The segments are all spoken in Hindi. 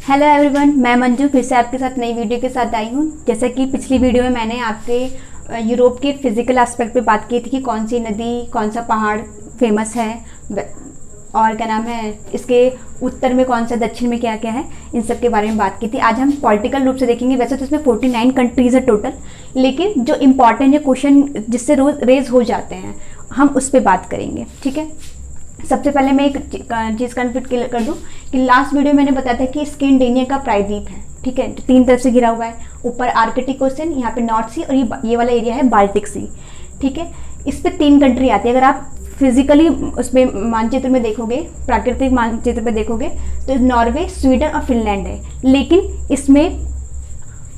हेलो एवरीवन, मैं मंजू फिर से आपके साथ नई वीडियो के साथ आई हूँ। जैसा कि पिछली वीडियो में मैंने आपके यूरोप के फिजिकल एस्पेक्ट पे बात की थी कि कौन सी नदी, कौन सा पहाड़ फेमस है और क्या नाम है, इसके उत्तर में कौन सा, दक्षिण में क्या क्या है, इन सब के बारे में बात की थी। आज हम पॉलिटिकल रूप से देखेंगे। वैसे तो इसमें 49 कंट्रीज़ है टोटल, लेकिन जो इम्पॉर्टेंट है क्वेश्चन जिससे रोज रेज हो जाते हैं, हम उस पर बात करेंगे। ठीक है, सबसे पहले मैं एक चीज़ कन्फ्यूट क्लियर कर दूं कि लास्ट वीडियो मैंने बताया था कि स्कैंडिनेविया का प्रायद्वीप है। ठीक है, 3 तरफ से घिरा हुआ है। ऊपर आर्कटिक ओशन, यहाँ पे नॉर्थ सी, और ये वाला एरिया है बाल्टिक सी। ठीक है, इस पे 3 कंट्री आती है। अगर आप फिजिकली उसमें मानचित्र में देखोगे, प्राकृतिक मानचित्र पे देखोगे, तो नॉर्वे, स्वीडन और फिनलैंड है। लेकिन इसमें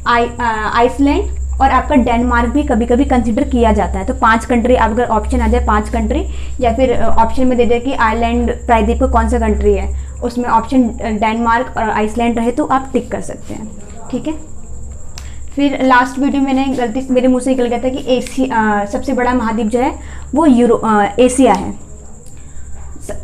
आइसलैंड और आपका डेनमार्क भी कभी कभी कंसिडर किया जाता है। तो 5 कंट्री, अब अगर ऑप्शन आ जाए 5 कंट्री, या फिर ऑप्शन में दे दे कि आयरलैंड प्रायद्वीप को कौन सा कंट्री है, उसमें ऑप्शन डेनमार्क और आइसलैंड रहे तो आप टिक कर सकते हैं। ठीक है, फिर लास्ट वीडियो मैंने गलती से मेरे मुंह से निकल गया था कि एशिया सबसे बड़ा महाद्वीप जो है वो एशिया है,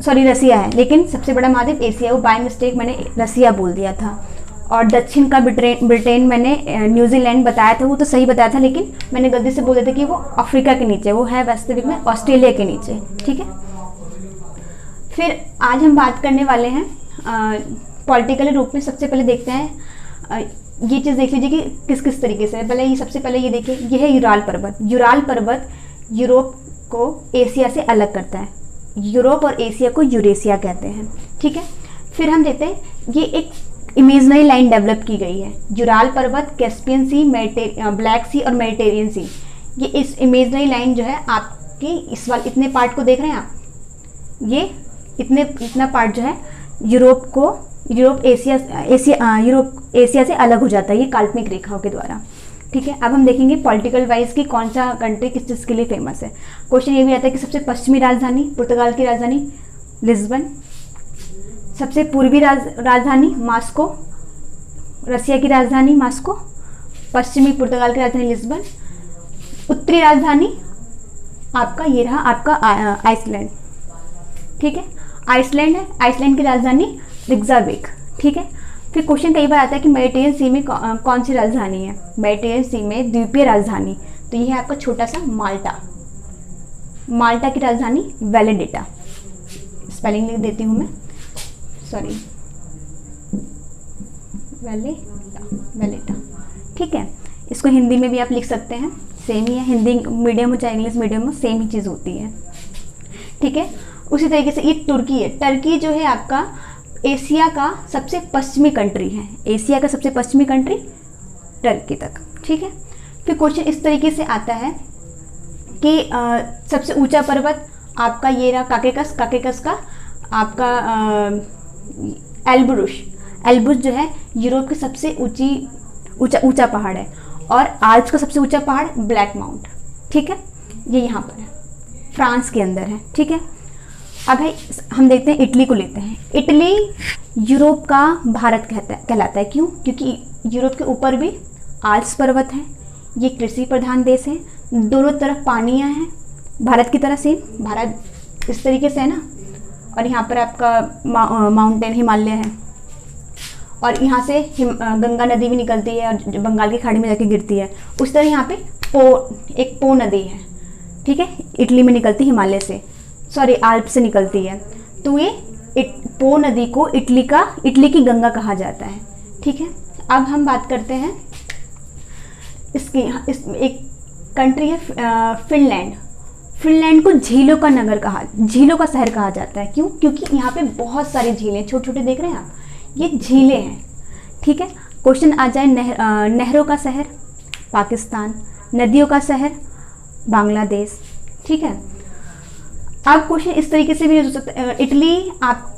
सॉरी रसिया है। लेकिन सबसे बड़ा महाद्वीप एशिया, वो बाय मिस्टेक मैंने रसिया बोल दिया था। और दक्षिण का ब्रिटेन मैंने न्यूजीलैंड बताया था, वो तो सही बताया था, लेकिन मैंने गलती से बोल दिया था कि वो अफ्रीका के नीचे, वो है वास्तविक में ऑस्ट्रेलिया के नीचे। ठीक है, फिर आज हम बात करने वाले हैं पॉलिटिकल रूप में। सबसे पहले देखते हैं, ये चीज़ देख लीजिए कि किस किस तरीके से। पहले ये सबसे पहले ये देखिए, ये है यूराल पर्वत। यूराल पर्वत यूरोप को एशिया से अलग करता है। यूरोप और एशिया को यूरेशिया कहते हैं। ठीक है, फिर हम देखते हैं, ये एक इमेजनरी लाइन डेवलप की गई है। यूराल पर्वत, कैस्पियन सी, ब्लैक सी और मेडिटेरियन सी। ये इस इमेजनरी लाइन जो है आपकी इस वाले इतने पार्ट को देख रहे हैं आप, ये इतना पार्ट जो है यूरोप एशिया से अलग हो जाता है, ये काल्पनिक रेखाओं के द्वारा। ठीक है, अब हम देखेंगे पॉलिटिकल वाइज कि कौन सा कंट्री किस चीज़ के लिए फेमस है। क्वेश्चन ये भी आता है कि सबसे पश्चिमी राजधानी, पुर्तगाल की राजधानी लिस्बन। सबसे पूर्वी राजधानी मास्को, रसिया की राजधानी मास्को। पश्चिमी पुर्तगाल की राजधानी लिस्बन। उत्तरी राजधानी आपका ये रहा, आपका आइसलैंड। ठीक है, आइसलैंड है, आइसलैंड की राजधानी रिक्जाविक। ठीक है, फिर क्वेश्चन कई बार आता है कि मेडिटेरियन सी में कौन सी राजधानी है। मेडिटेरियन सी में द्वीपीय राजधानी, तो ये है आपका छोटा सा माल्टा। माल्टा की राजधानी वैलेडिटा। स्पेलिंग लिख देती हूँ मैं, सॉरी, वैलेटा। ठीक है, इसको हिंदी में भी आप लिख सकते हैं, सेम ही है। हिंदी मीडियम हो चाहे इंग्लिश मीडियम हो, सेम ही चीज़ होती है। ठीक है, उसी तरीके से ये तुर्की है। टर्की जो है आपका एशिया का सबसे पश्चिमी कंट्री है। एशिया का सबसे पश्चिमी कंट्री टर्की तक। ठीक है, फिर क्वेश्चन इस तरीके से आता है कि सबसे ऊंचा पर्वत आपका ये रहा काकेकस का आपका एल्ब्रुस जो है यूरोप की सबसे ऊंचा पहाड़ है। और आल्प्स का सबसे ऊंचा पहाड़ ब्लैक माउंट। ठीक है, ये यहाँ पर है, फ्रांस के अंदर है। ठीक है, अब है हम देखते हैं, इटली को लेते हैं। इटली यूरोप का भारत कहलाता है। क्यों? क्योंकि यूरोप के ऊपर भी आल्प्स पर्वत है, ये कृषि प्रधान देश है, दोनों तरफ पानियाँ हैं, भारत की तरह से। भारत इस तरीके से है ना, और यहाँ पर आपका माउंटेन हिमालय है, और यहाँ से गंगा नदी भी निकलती है और बंगाल की खाड़ी में जाके गिरती है। उस तरह यहाँ पे एक पो नदी है। ठीक है, इटली में निकलती हिमालय से, सॉरी आल्प से निकलती है। तो ये पो नदी को इटली की गंगा कहा जाता है। ठीक है, अब हम बात करते हैं इसकी। एक कंट्री है फिनलैंड। फिनलैंड को झीलों का शहर कहा जाता है। क्यों? क्योंकि यहाँ पे बहुत सारी झीलें, छोटे छोटे देख रहे हैं आप, ये झीलें हैं। ठीक है, क्वेश्चन आ जाए नहरों का शहर पाकिस्तान, नदियों का शहर बांग्लादेश। ठीक है, अब क्वेश्चन इस तरीके से भी हो सकता है, इटली आप,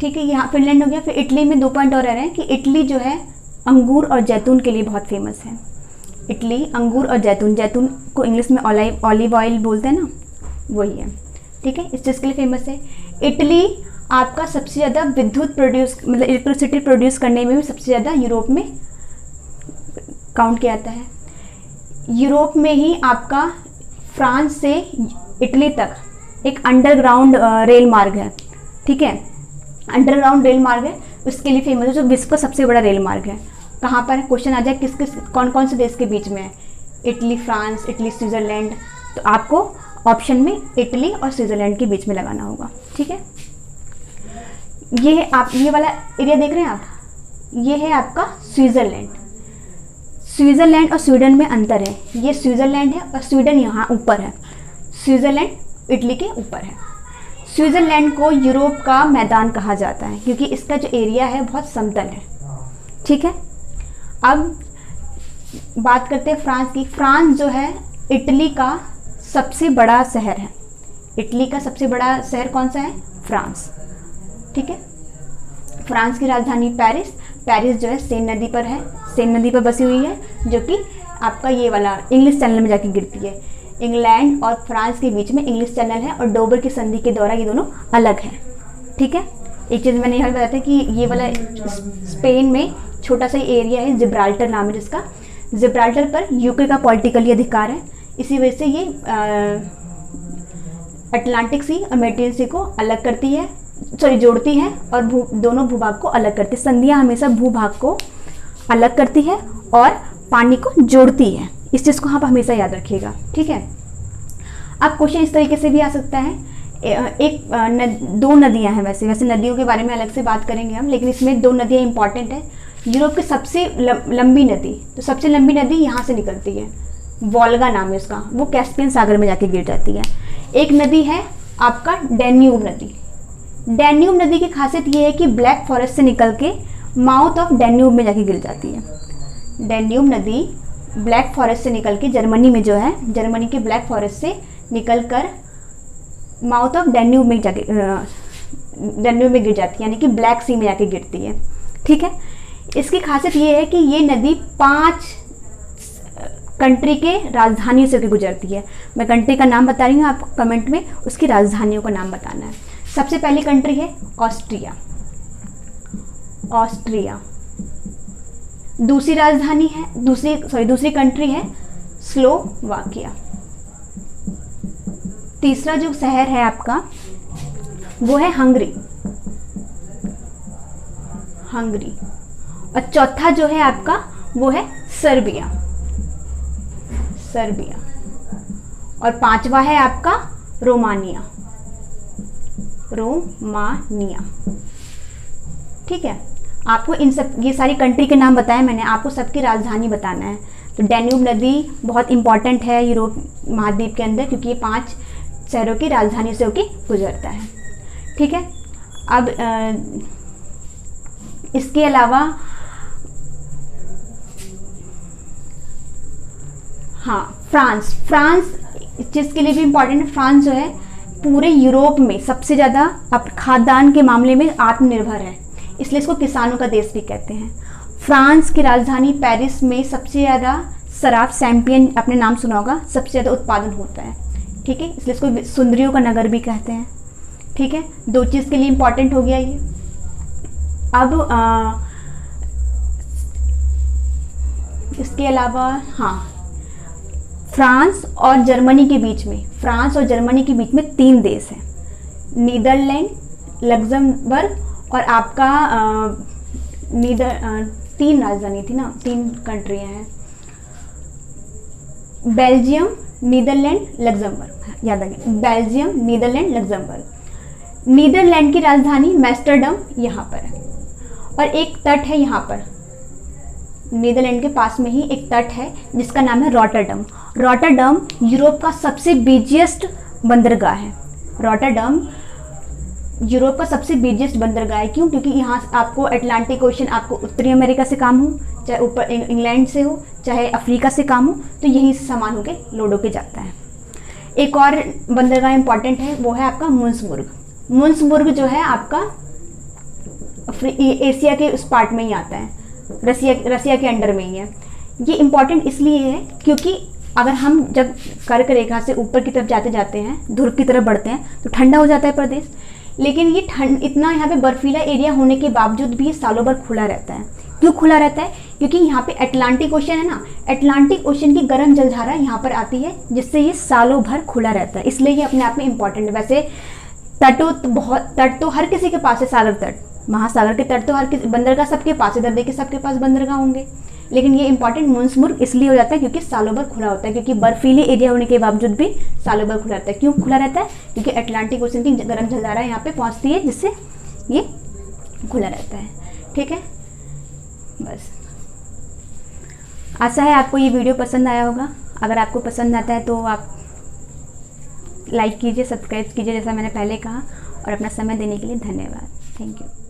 ठीक है, यहाँ फिनलैंड हो गया। फिर इटली में 2 पॉइंट और रह रहे हैं कि इटली जो है अंगूर और जैतून के लिए बहुत फेमस है। इटली अंगूर और जैतून को इंग्लिश में ऑलिव ऑयल बोलते हैं ना, वही है। ठीक है, इस चीज़ के लिए फेमस है। इटली आपका सबसे ज़्यादा विद्युत मतलब इलेक्ट्रिसिटी प्रोड्यूस करने में भी सबसे ज़्यादा यूरोप में काउंट किया जाता है। यूरोप में ही आपका फ्रांस से इटली तक एक अंडरग्राउंड रेल मार्ग है। ठीक है, अंडरग्राउंड रेल मार्ग है, उसके लिए फेमस है, जो विश्व का सबसे बड़ा रेल मार्ग है। कहाँ पर क्वेश्चन आ जाए किस किस कौन कौन से देश के बीच में है, इटली, फ्रांस, इटली, स्विट्ज़रलैंड, तो आपको ऑप्शन में इटली और स्विट्ज़रलैंड के बीच में लगाना होगा। ठीक है, ये है आप ये वाला एरिया देख रहे हैं आप, ये है आपका स्विट्ज़रलैंड। स्विट्ज़रलैंड और स्वीडन में अंतर है, ये स्विट्ज़रलैंड है और स्वीडन यहाँ ऊपर है, स्विट्ज़रलैंड इटली के ऊपर है। स्विट्ज़रलैंड को यूरोप का मैदान कहा जाता है क्योंकि इसका जो एरिया है बहुत समतल है। ठीक है, अब बात करते हैं फ्रांस की। फ्रांस जो है इटली का सबसे बड़ा शहर है। इटली का सबसे बड़ा शहर कौन सा है? फ्रांस। ठीक है, फ्रांस की राजधानी पेरिस। पेरिस जो है सेन नदी पर है, सेन नदी पर बसी हुई है, जो कि आपका ये वाला इंग्लिश चैनल में जाके गिरती है। इंग्लैंड और फ्रांस के बीच में इंग्लिश चैनल है और डोबर की संधि के द्वारा ये दोनों अलग हैं। ठीक है, एक चीज़ मैंने यहाँ बताया था कि ये वाला स्पेन में छोटा सा एरिया है, जिब्राल्टर नाम है जिसका। जिब्राल्टर पर यूके का पॉलिटिकली अधिकार है, इसी वजह से ये अटलांटिक सी और मेडिटेरियन सी को अलग करती है, जोड़ती है और दोनों भूभाग को अलग करती है। संधियाँ हमेशा भूभाग को अलग करती है और पानी को जोड़ती है, इस चीज़ को आप हमेशा याद रखिएगा। ठीक है, अब क्वेश्चन इस तरीके से भी आ सकता है, दो नदियां हैं, वैसे नदियों के बारे में अलग से बात करेंगे हम, लेकिन इसमें दो नदियां इंपॉर्टेंट है। यूरोप की सबसे लंबी नदी, तो सबसे लंबी नदी यहाँ से निकलती है, वोल्गा नाम है उसका, वो कैस्पियन सागर में जाके गिर जाती है। एक नदी है आपका डैन्यूब नदी। डैन्यूब नदी की खासियत ये है कि ब्लैक फॉरेस्ट से निकल के माउथ ऑफ डैन्यूब में जाके गिर जाती है। डैन्यूब नदी ब्लैक फॉरेस्ट से निकल के जर्मनी में जो है, जर्मनी के ब्लैक फॉरेस्ट से निकल कर माउथ ऑफ डैन्यूब में जाके डैन्यूब में गिर जाती है, यानी कि ब्लैक सी में जाके गिरती है। ठीक है, इसकी खासियत ये है कि ये नदी 5 कंट्री के राजधानियों से गुजरती है। मैं कंट्री का नाम बता रही हूँ, आपको कमेंट में उसकी राजधानियों का नाम बताना है। सबसे पहली कंट्री है ऑस्ट्रिया। ऑस्ट्रिया। दूसरी राजधानी है, दूसरी कंट्री है स्लोवाकिया। तीसरा जो शहर है आपका वो है हंगरी। हंगरी। और चौथा जो है आपका वो है सर्बिया। सर्बिया। और 5वां है आपका रोमानिया। रोमानिया। ठीक है, आपको इन सब ये सारी कंट्री के नाम बताए मैंने, आपको सबकी राजधानी बताना है। तो डैन्यूब नदी बहुत इंपॉर्टेंट है यूरोप महाद्वीप के अंदर, क्योंकि ये 5 शहरों की राजधानी से होकर गुजरता है। ठीक है, अब इसके अलावा हाँ, फ्रांस इस चीज़ के लिए भी इम्पॉर्टेंट है। फ्रांस जो है पूरे यूरोप में सबसे ज़्यादा अब खाद्यान्न के मामले में आत्मनिर्भर है, इसलिए इसको किसानों का देश भी कहते हैं। फ्रांस की राजधानी पेरिस में सबसे ज़्यादा शराब, शैंपियन आपने नाम सुना होगा, सबसे ज़्यादा उत्पादन होता है। ठीक है, इसलिए इसको सुंदरियों का नगर भी कहते हैं। ठीक है, 2 चीज़ के लिए इम्पॉर्टेंट हो गया ये। अब इसके अलावा हाँ, फ्रांस और जर्मनी के बीच में 3 देश हैं, नीदरलैंड, लग्जमबर्ग और आपका 3 राजधानी थी ना, 3 कंट्रियाँ हैं, बेल्जियम, नीदरलैंड, लग्जमबर्ग। याद रखिए, बेल्जियम, नीदरलैंड, लग्जमबर्ग। नीदरलैंड की राजधानी एम्स्टर्डम यहाँ पर है और एक तट है यहाँ पर, नीदरलैंड के पास में ही एक तट है जिसका नाम है रॉटरडम। रॉटरडम यूरोप का सबसे बिजिएस्ट बंदरगाह है। रॉटरडम यूरोप का सबसे बिजिएस्ट बंदरगाह है। क्यों? क्योंकि यहाँ आपको अटलांटिक ओशन, आपको उत्तरी अमेरिका से काम हो, चाहे ऊपर इंग्लैंड से हो, चाहे अफ्रीका से काम हो, तो यहीं से सामान होके लोड होके जाता है। एक और बंदरगाह इंपॉर्टेंट है, वो है आपका मुन्सबुर्ग। मुन्सबुर्ग जो है आपका एशिया के उस पार्ट में ही आता है, रसिया के अंडर में ही है। ये इम्पॉर्टेंट इसलिए है क्योंकि अगर हम जब कर्क रेखा से ऊपर की तरफ जाते हैं, ध्रुव की तरफ बढ़ते हैं, तो ठंडा हो जाता है प्रदेश, लेकिन ये इतना यहाँ पे बर्फीला एरिया होने के बावजूद भी ये सालों भर खुला रहता है। क्यों खुला रहता है? क्योंकि यहाँ पे अटलांटिक ओशन है ना, अटलांटिक ओशन की गर्म जलधारा यहाँ पर आती है, जिससे ये सालों भर खुला रहता है, इसलिए ये अपने आप में इम्पॉर्टेंट है। वैसे तट तो हर किसी के पास है, सागर तट, महासागर के तट तो हर किसी, बंदरगाह सबके पास है, इधर देखिए सबके पास बंदरगाह होंगे। लेकिन ये इंपॉर्टेंट मुंसमुर्ग इसलिए हो जाता है क्योंकि सालों भर खुला होता है, क्योंकि बर्फीली एरिया होने के बावजूद भी सालों भर खुला रहता है। क्यों खुला रहता है? क्योंकि अटलांटिक ओशन की गर्म जलधारा यहाँ पे पहुँचती है, जिससे ये खुला रहता है। ठीक है, बस आशा है आपको ये वीडियो पसंद आया होगा। अगर आपको पसंद आता है तो आप लाइक कीजिए, सब्सक्राइब कीजिए जैसा मैंने पहले कहा, और अपना समय देने के लिए धन्यवाद। Thank you.